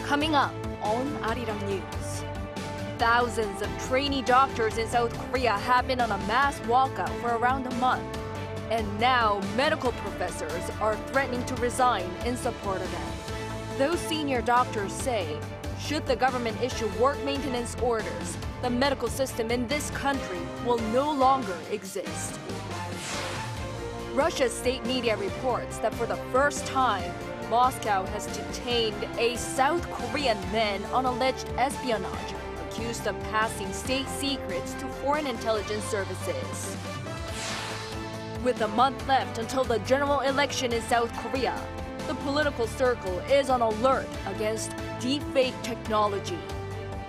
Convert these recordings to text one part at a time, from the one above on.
Coming up on Arirang News. Thousands of trainee doctors in South Korea have been on a mass walkout for around a month. And now medical professors are threatening to resign in support of them. Those senior doctors say, should the government issue work maintenance orders, the medical system in this country will no longer exist. Russia's state media reports that for the first time, Moscow has detained a South Korean man on alleged espionage, accused of passing state secrets to foreign intelligence services. With a month left until the general election in South Korea, the political circle is on alert against deepfake technology.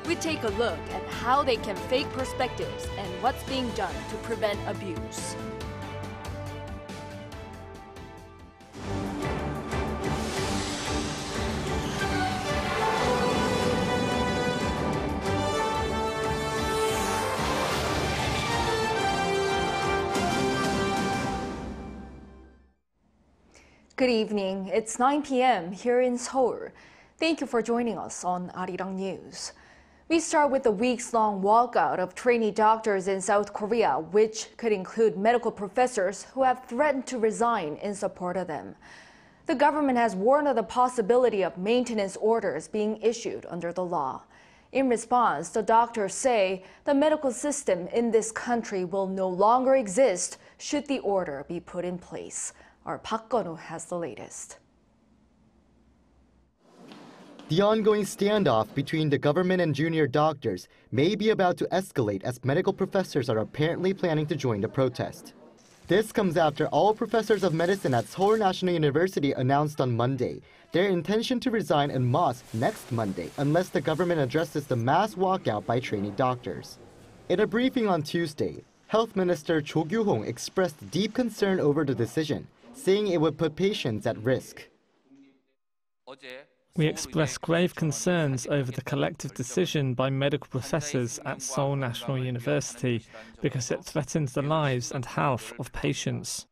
We take a look at how they can fake perspectives and what's being done to prevent abuse. Good evening. It's 9 p.m. here in Seoul. Thank you for joining us on Arirang News. We start with the weeks-long walkout of trainee doctors in South Korea, which could include medical professors who have threatened to resign in support of them. The government has warned of the possibility of maintenance orders being issued under the law. In response, the doctors say the medical system in this country will no longer exist should the order be put in place. Our Park Gun-woo has the latest. The ongoing standoff between the government and junior doctors may be about to escalate as medical professors are apparently planning to join the protest. This comes after all professors of medicine at Seoul National University announced on Monday their intention to resign en masse next Monday unless the government addresses the mass walkout by trainee doctors. In a briefing on Tuesday, Health Minister Cho Kyu-hong expressed deep concern over the decision, saying it would put patients at risk. We express grave concerns over the collective decision by medical professors at Seoul National University because it threatens the lives and health of patients.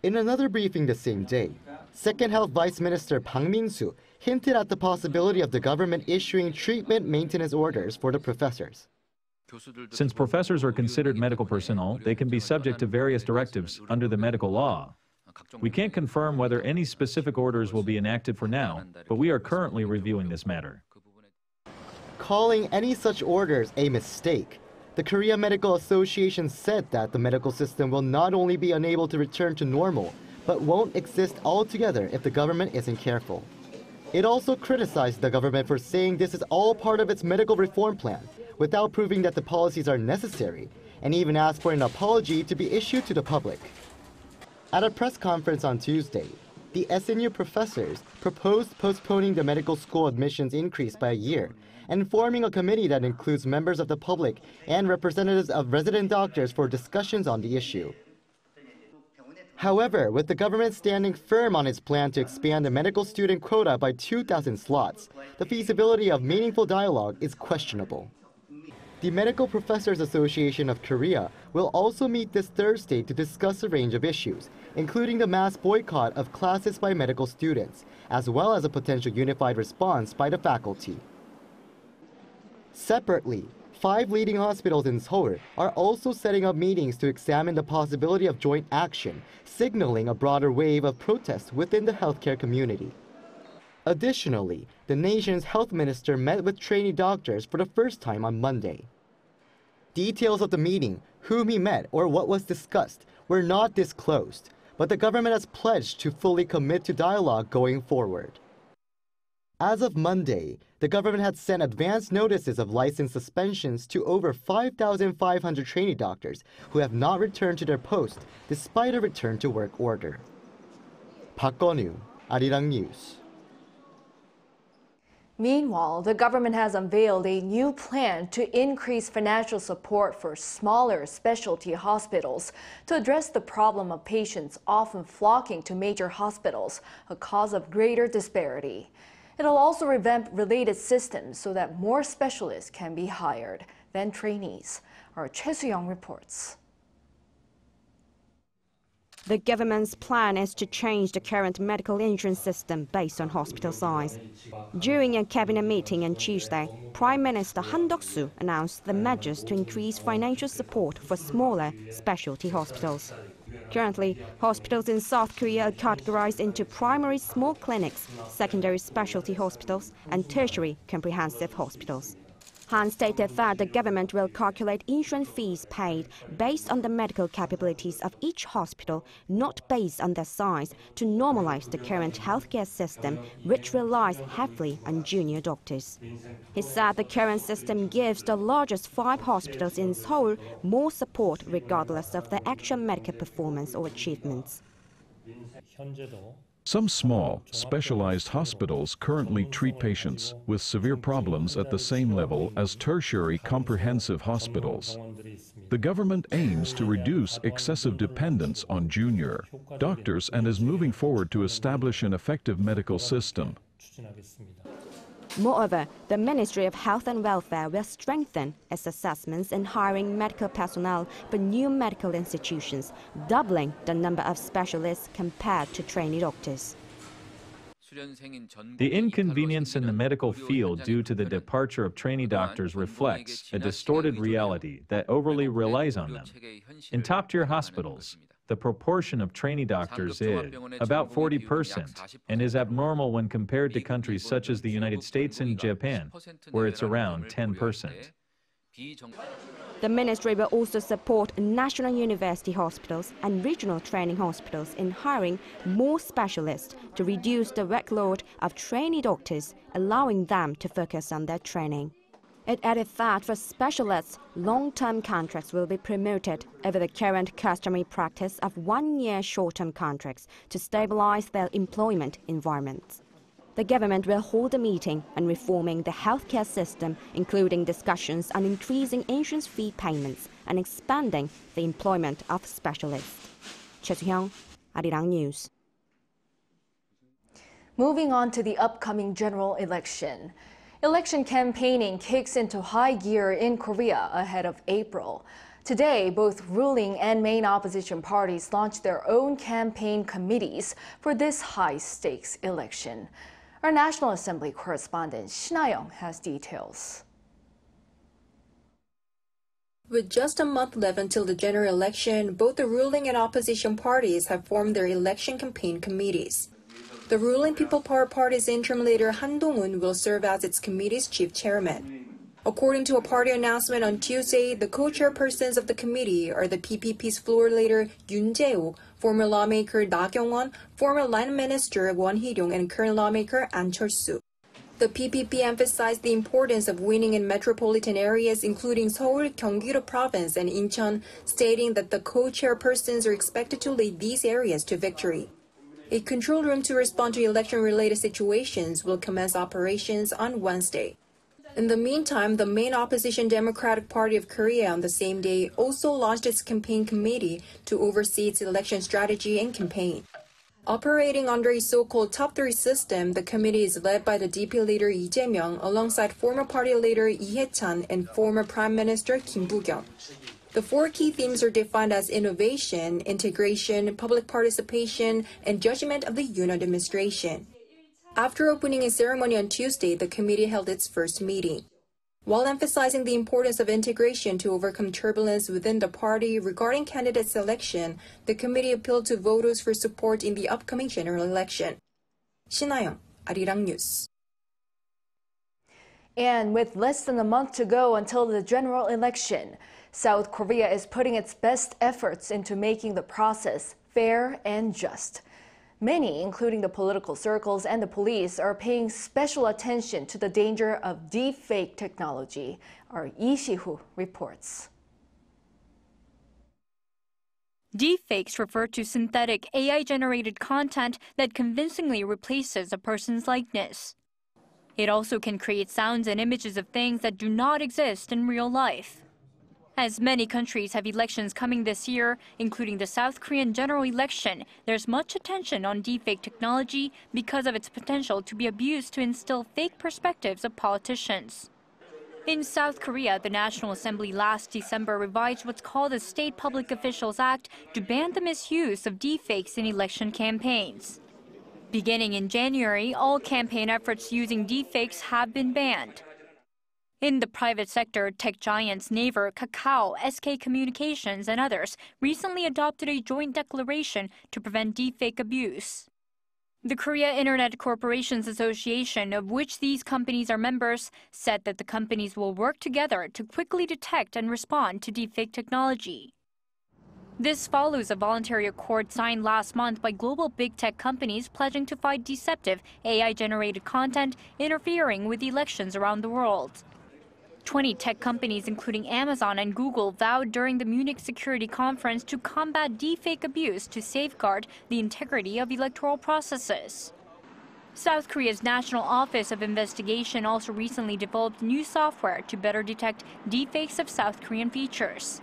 In another briefing the same day, Second Health Vice Minister Bang Min-soo hinted at the possibility of the government issuing treatment maintenance orders for the professors. Since professors are considered medical personnel, they can be subject to various directives under the medical law. We can't confirm whether any specific orders will be enacted for now, but we are currently reviewing this matter. Calling any such orders a mistake, the Korea Medical Association said that the medical system will not only be unable to return to normal, but won't exist altogether if the government isn't careful. It also criticized the government for saying this is all part of its medical reform plan, without proving that the policies are necessary, and even asked for an apology to be issued to the public. At a press conference on Tuesday, the SNU professors proposed postponing the medical school admissions increase by a year and forming a committee that includes members of the public and representatives of resident doctors for discussions on the issue. However, with the government standing firm on its plan to expand the medical student quota by 2,000 slots, the feasibility of meaningful dialogue is questionable. The Medical Professors Association of Korea will also meet this Thursday to discuss a range of issues, including the mass boycott of classes by medical students, as well as a potential unified response by the faculty. Separately, 5 leading hospitals in Seoul are also setting up meetings to examine the possibility of joint action, signaling a broader wave of protests within the healthcare community. Additionally, the nation's health minister met with trainee doctors for the first time on Monday. Details of the meeting, whom he met, or what was discussed were not disclosed, but the government has pledged to fully commit to dialogue going forward. As of Monday, the government had sent advance notices of license suspensions to over 5,500 trainee doctors who have not returned to their post despite a return-to-work order. Park Gun-woo, Arirang News. Meanwhile, the government has unveiled a new plan to increase financial support for smaller specialty hospitals to address the problem of patients often flocking to major hospitals, a cause of greater disparity. It'll also revamp related systems so that more specialists can be hired than trainees. Our Choi Soo-young reports. The government's plan is to change the current medical insurance system based on hospital size. During a cabinet meeting on Tuesday, Prime Minister Han Duck-soo announced the measures to increase financial support for smaller specialty hospitals. Currently, hospitals in South Korea are categorized into primary small clinics, secondary specialty hospitals, and tertiary comprehensive hospitals. Han stated that the government will calculate insurance fees paid based on the medical capabilities of each hospital, not based on their size, to normalize the current healthcare system, which relies heavily on junior doctors. He said the current system gives the largest 5 hospitals in Seoul more support regardless of their actual medical performance or achievements. Some small, specialized hospitals currently treat patients with severe problems at the same level as tertiary comprehensive hospitals. The government aims to reduce excessive dependence on junior doctors and is moving forward to establish an effective medical system. Moreover, the Ministry of Health and Welfare will strengthen its assessments in hiring medical personnel for new medical institutions, doubling the number of specialists compared to trainee doctors. The inconvenience in the medical field due to the departure of trainee doctors reflects a distorted reality that overly relies on them. In top-tier hospitals, the proportion of trainee doctors is about 40% and is abnormal when compared to countries such as the United States and Japan, where it's around 10%. The ministry will also support national university hospitals and regional training hospitals in hiring more specialists to reduce the workload of trainee doctors, allowing them to focus on their training. It added that for specialists, long-term contracts will be promoted over the current customary practice of 1-year short-term contracts to stabilize their employment environments. The government will hold a meeting on reforming the healthcare system, including discussions on increasing insurance fee payments and expanding the employment of specialists. Choi Soo-hyung, Arirang News. Moving on to the upcoming general election. Election campaigning kicks into high gear in Korea ahead of April. Today, both ruling and main opposition parties launched their own campaign committees for this high-stakes election. Our National Assembly correspondent Shin Ha-young has details. With just a month left until the general election, both the ruling and opposition parties have formed their election campaign committees. The ruling People Power Party's interim leader Han Dong-un will serve as its committee's chief chairman. According to a party announcement on Tuesday, the co-chairpersons of the committee are the PPP's floor leader Yoon Jae-ok, former lawmaker Na Kyung-won, former line minister Won Hee-ryong, and current lawmaker An Chol-soo. The PPP emphasized the importance of winning in metropolitan areas including Seoul, Gyeonggi-do Province, and Incheon, stating that the co-chairpersons are expected to lead these areas to victory. A control room to respond to election-related situations will commence operations on Wednesday. In the meantime, the main opposition Democratic Party of Korea on the same day also launched its campaign committee to oversee its election strategy and campaign. Operating under a so-called top 3 system, the committee is led by the DP leader Lee Jae-myung alongside former party leader Lee Hae-chan and former Prime Minister Kim Boo-kyung. The 4 key themes are defined as innovation, integration, public participation, and judgment of the Yoon administration. After opening a ceremony on Tuesday, the committee held its first meeting. While emphasizing the importance of integration to overcome turbulence within the party regarding candidate selection, the committee appealed to voters for support in the upcoming general election. Shin Ha-young, Arirang News. And with less than a month to go until the general election, South Korea is putting its best efforts into making the process fair and just. Many, including the political circles and the police, are paying special attention to the danger of deepfake technology. Our Lee Si-hoo reports. Deepfakes refer to synthetic AI-generated content that convincingly replaces a person's likeness. It also can create sounds and images of things that do not exist in real life. As many countries have elections coming this year, including the South Korean general election, there's much attention on deepfake technology because of its potential to be abused to instill fake perspectives of politicians. In South Korea, the National Assembly last December revised what's called the State Public Officials Act to ban the misuse of deepfakes in election campaigns. Beginning in January, all campaign efforts using deepfakes have been banned. In the private sector, tech giants Naver, Kakao, SK Communications, and others recently adopted a joint declaration to prevent deepfake abuse. The Korea Internet Corporations Association, of which these companies are members, said that the companies will work together to quickly detect and respond to deepfake technology. This follows a voluntary accord signed last month by global big tech companies pledging to fight deceptive AI-generated content interfering with elections around the world. 20 tech companies, including Amazon and Google, vowed during the Munich Security Conference to combat deepfake abuse to safeguard the integrity of electoral processes. South Korea's National Office of Investigation also recently developed new software to better detect deepfakes of South Korean features.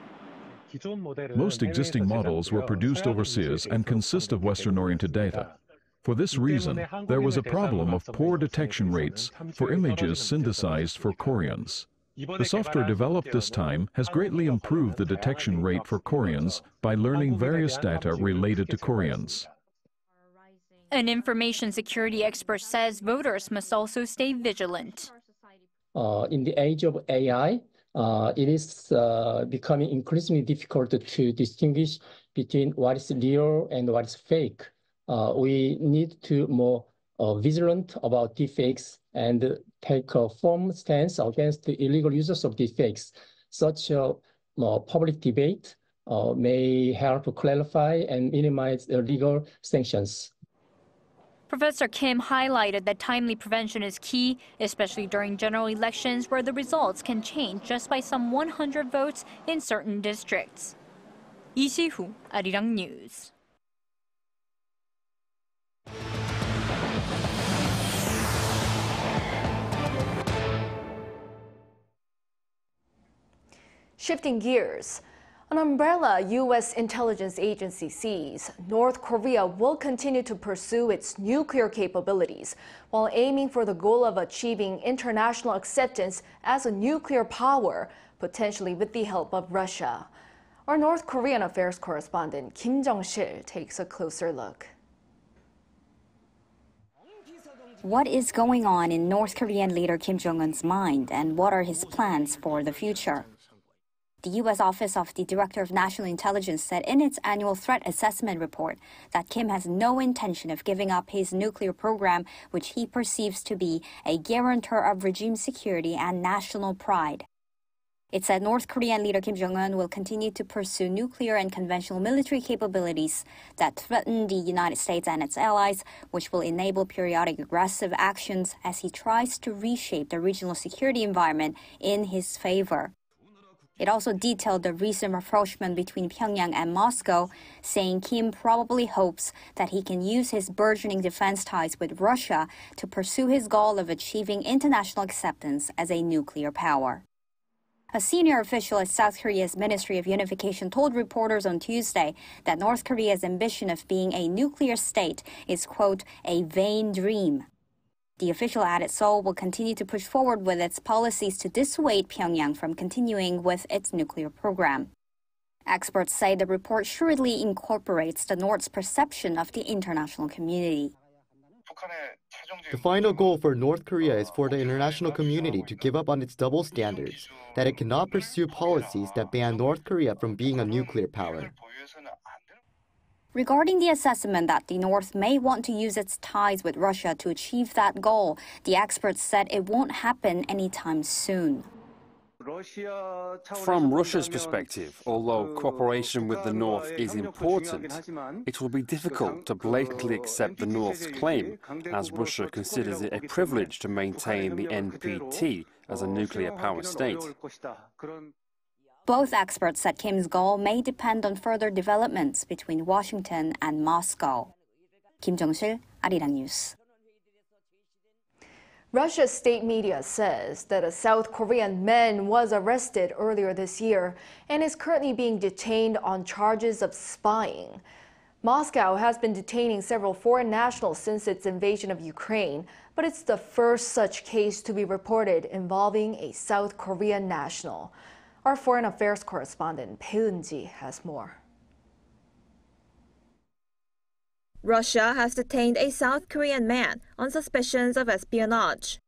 Most existing models were produced overseas and consist of Western-oriented data. For this reason, there was a problem of poor detection rates for images synthesized for Koreans. The software developed this time has greatly improved the detection rate for Koreans by learning various data related to Koreans. An information security expert says voters must also stay vigilant. In the age of AI, it is becoming increasingly difficult to distinguish between what is real and what is fake. We need to be more vigilant about deepfakes and take a firm stance against the illegal uses of deepfakes. Such a public debate may help to clarify and minimize legal sanctions. Professor Kim highlighted that timely prevention is key, especially during general elections where the results can change just by some 100 votes in certain districts. Lee Si-hoo, Arirang News. Shifting gears, an umbrella U.S. intelligence agency sees North Korea will continue to pursue its nuclear capabilities while aiming for the goal of achieving international acceptance as a nuclear power, potentially with the help of Russia. Our North Korean affairs correspondent Kim Jong-sil takes a closer look. What is going on in North Korean leader Kim Jong-un's mind, and what are his plans for the future? The U.S. Office of the Director of National Intelligence said in its annual threat assessment report that Kim has no intention of giving up his nuclear program, which he perceives to be a guarantor of regime security and national pride. It said North Korean leader Kim Jong-un will continue to pursue nuclear and conventional military capabilities that threaten the United States and its allies, which will enable periodic aggressive actions as he tries to reshape the regional security environment in his favor. It also detailed the recent rapprochement between Pyongyang and Moscow, saying Kim probably hopes that he can use his burgeoning defense ties with Russia to pursue his goal of achieving international acceptance as a nuclear power. A senior official at South Korea's Ministry of Unification told reporters on Tuesday that North Korea's ambition of being a nuclear state is, quote, a vain dream. The official added Seoul will continue to push forward with its policies to dissuade Pyongyang from continuing with its nuclear program. Experts say the report shrewdly incorporates the North's perception of the international community. The final goal for North Korea is for the international community to give up on its double standards, that it cannot pursue policies that ban North Korea from being a nuclear power. Regarding the assessment that the North may want to use its ties with Russia to achieve that goal, the experts said it won't happen anytime soon. From Russia's perspective, although cooperation with the North is important, it will be difficult to blatantly accept the North's claim, as Russia considers it a privilege to maintain the NPT as a nuclear power state. Both experts said Kim's goal may depend on further developments between Washington and Moscow. Kim Jong-sil, Arirang News. Russia's state media says that a South Korean man was arrested earlier this year and is currently being detained on charges of spying. Moscow has been detaining several foreign nationals since its invasion of Ukraine, but it's the first such case to be reported involving a South Korean national. Our foreign affairs correspondent Bae Eun-ji has more. Russia has detained a South Korean man on suspicions of espionage.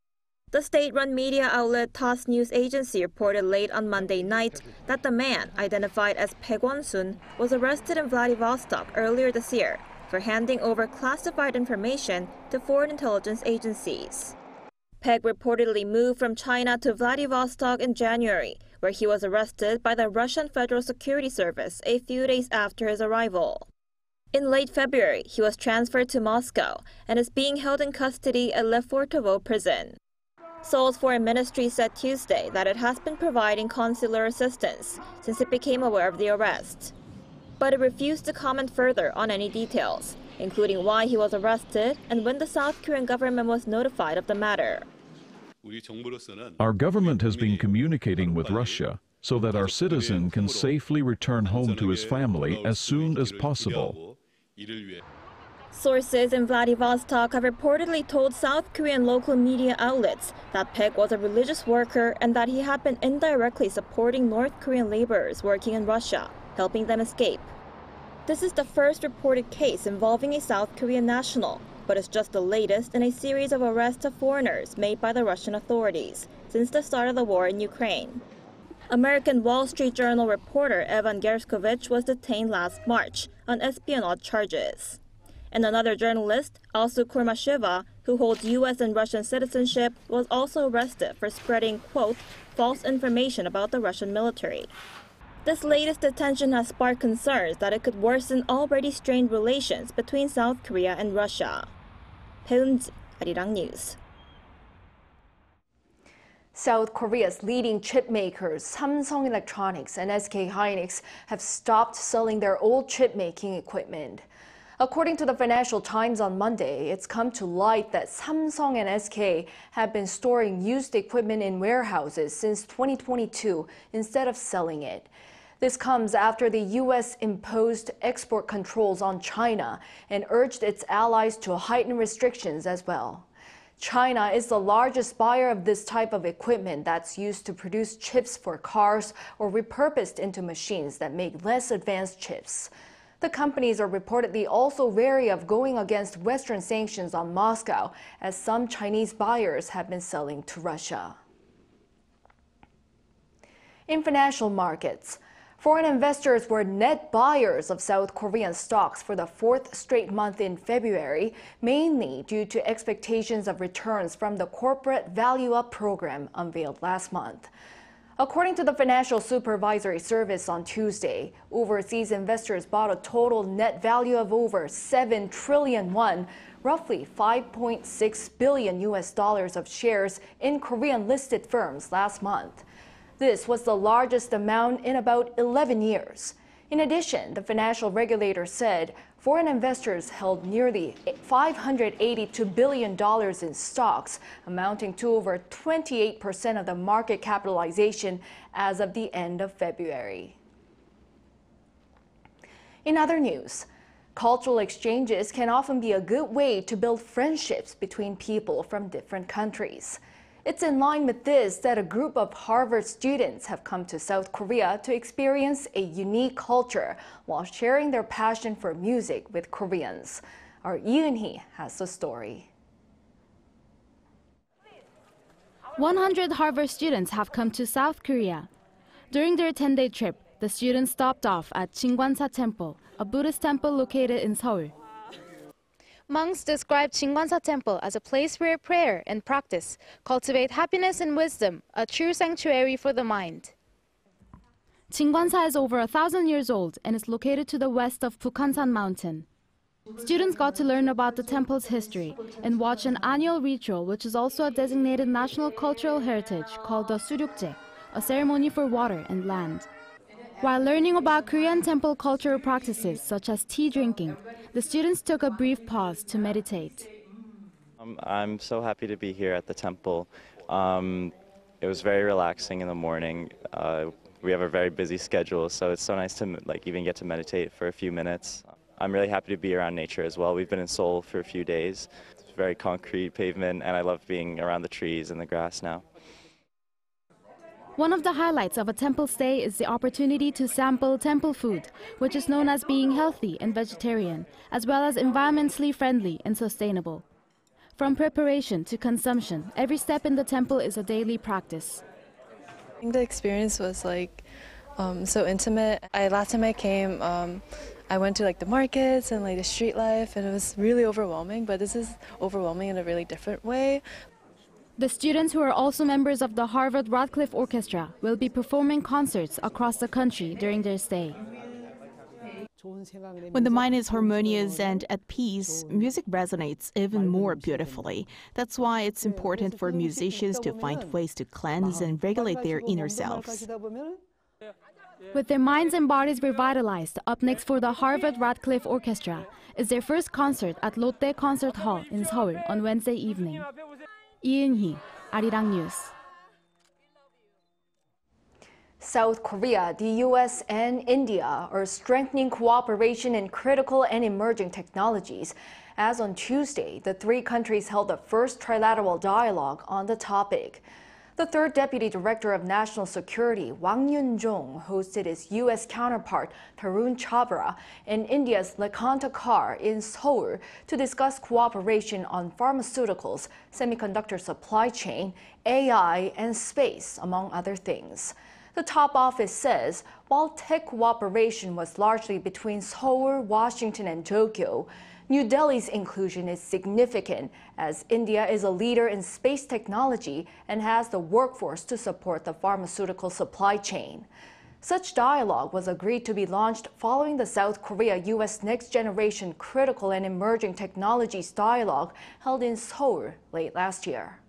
The state-run media outlet TASS News Agency reported late on Monday night that the man, identified as Bae Kwon-sun, was arrested in Vladivostok earlier this year for handing over classified information to foreign intelligence agencies. Bae reportedly moved from China to Vladivostok in January, where he was arrested by the Russian Federal Security Service a few days after his arrival. In late February, he was transferred to Moscow and is being held in custody at Lefortovo prison. Seoul's foreign ministry said Tuesday that it has been providing consular assistance since it became aware of the arrest. But it refused to comment further on any details, including why he was arrested and when the South Korean government was notified of the matter. Our government has been communicating with Russia so that our citizen can safely return home to his family as soon as possible. Sources in Vladivostok have reportedly told South Korean local media outlets that Bae was a religious worker and that he had been indirectly supporting North Korean laborers working in Russia, helping them escape. This is the first reported case involving a South Korean national, but it's just the latest in a series of arrests of foreigners made by the Russian authorities since the start of the war in Ukraine. American Wall Street Journal reporter Evan Gershkovich was detained last March on espionage charges. And another journalist, Alsu Kurmasheva, who holds U.S. and Russian citizenship, was also arrested for spreading, quote, false information about the Russian military. This latest detention has sparked concerns that it could worsen already strained relations between South Korea and Russia. Bae Eun-ji, Arirang News. South Korea's leading chip makers, Samsung Electronics and SK Hynix, have stopped selling their old chip-making equipment. According to the Financial Times on Monday, it's come to light that Samsung and SK have been storing used equipment in warehouses since 2022 instead of selling it. This comes after the U.S. imposed export controls on China and urged its allies to heighten restrictions as well. China is the largest buyer of this type of equipment that's used to produce chips for cars or repurposed into machines that make less advanced chips. The companies are reportedly also wary of going against Western sanctions on Moscow, as some Chinese buyers have been selling to Russia. In financial markets, foreign investors were net buyers of South Korean stocks for the fourth straight month in February, mainly due to expectations of returns from the corporate value-up program unveiled last month. According to the Financial Supervisory Service on Tuesday, overseas investors bought a total net value of over 7 trillion won, roughly $5.6 billion of shares in Korean listed firms last month. This was the largest amount in about 11 years. In addition, the financial regulator said foreign investors held nearly $582 billion in stocks, amounting to over 28% of the market capitalization as of the end of February. In other news, cultural exchanges can often be a good way to build friendships between people from different countries. It's in line with this that a group of Harvard students have come to South Korea to experience a unique culture while sharing their passion for music with Koreans. Our Lee Eun-hee has the story. 100 Harvard students have come to South Korea. During their 10-day trip, the students stopped off at Jinkwansa Temple, a Buddhist temple located in Seoul. Monks describe Jinkwansa Temple as a place where prayer and practice cultivate happiness and wisdom, a true sanctuary for the mind. Jinkwansa is over 1,000 years old and is located to the west of Bukhansan Mountain. Students got to learn about the temple's history and watch an annual ritual which is also a designated national cultural heritage called the Suryukje, a ceremony for water and land. While learning about Korean temple cultural practices such as tea drinking, the students took a brief pause to meditate. I'm so happy to be here at the temple. It was very relaxing in the morning. We have a very busy schedule, so it's so nice to even get to meditate for a few minutes. I'm really happy to be around nature as well. We've been in Seoul for a few days. It's very concrete pavement, and I love being around the trees and the grass now. One of the highlights of a temple stay is the opportunity to sample temple food, which is known as being healthy and vegetarian, as well as environmentally friendly and sustainable. From preparation to consumption, every step in the temple is a daily practice. I think the experience was so intimate. Last time I came, I went to the markets and the street life, and it was really overwhelming, but this is overwhelming in a really different way. The students, who are also members of the Harvard Radcliffe Orchestra, will be performing concerts across the country during their stay. When the mind is harmonious and at peace, music resonates even more beautifully. That's why it's important for musicians to find ways to cleanse and regulate their inner selves. With their minds and bodies revitalized, up next for the Harvard Radcliffe Orchestra is their first concert at Lotte Concert Hall in Seoul on Wednesday evening. Lee In-hee, Arirang News. South Korea, the U.S. and India are strengthening cooperation in critical and emerging technologies. As on Tuesday, the three countries held the first trilateral dialogue on the topic. The third Deputy Director of National Security, Wang Yun-jong, hosted his U.S. counterpart, Tarun Chhabra, in India's Lekanta Kar in Seoul to discuss cooperation on pharmaceuticals, semiconductor supply chain, AI, and space, among other things. The top office says while tech cooperation was largely between Seoul, Washington, and Tokyo, New Delhi's inclusion is significant as India is a leader in space technology and has the workforce to support the pharmaceutical supply chain. Such dialogue was agreed to be launched following the South Korea-U.S. Next Generation Critical and Emerging Technologies Dialogue held in Seoul late last year.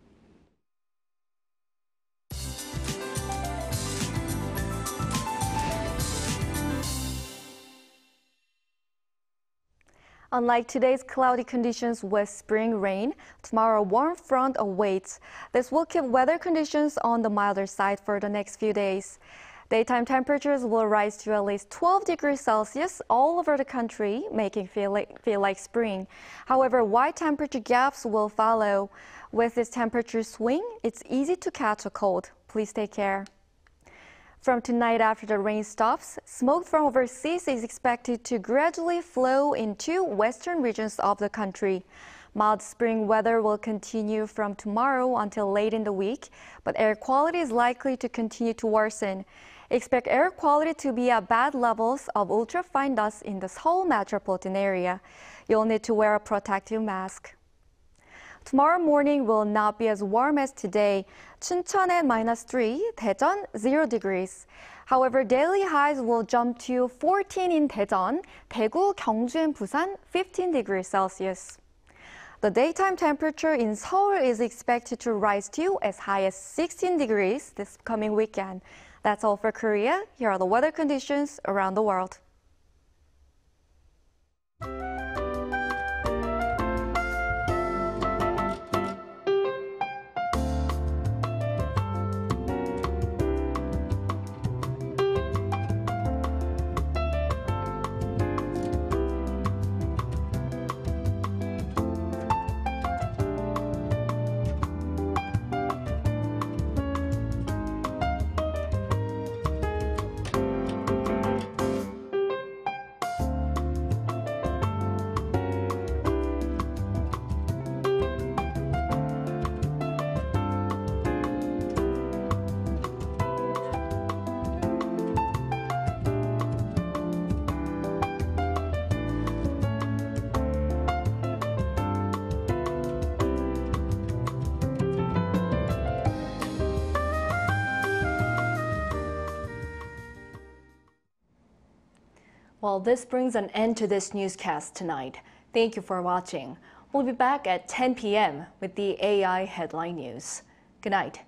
Unlike today's cloudy conditions with spring rain, tomorrow a warm front awaits. This will keep weather conditions on the milder side for the next few days. Daytime temperatures will rise to at least 12 degrees Celsius all over the country, making feel like spring. However, wide temperature gaps will follow. With this temperature swing, it's easy to catch a cold. Please take care. From tonight, after the rain stops, smoke from overseas is expected to gradually flow into western regions of the country. Mild spring weather will continue from tomorrow until late in the week, but air quality is likely to continue to worsen. Expect air quality to be at bad levels of ultrafine dust in the Seoul metropolitan area. You'll need to wear a protective mask. Tomorrow morning will not be as warm as today. Chuncheon at -3, Daejeon 0 degrees. However, daily highs will jump to 14 in Daejeon, Daegu, Gyeongju, and Busan, 15 degrees Celsius. The daytime temperature in Seoul is expected to rise to as high as 16 degrees this coming weekend. That's all for Korea. Here are the weather conditions around the world. Well, this brings an end to this newscast tonight. Thank you for watching. We'll be back at 10 p.m. with the AI headline news. Good night.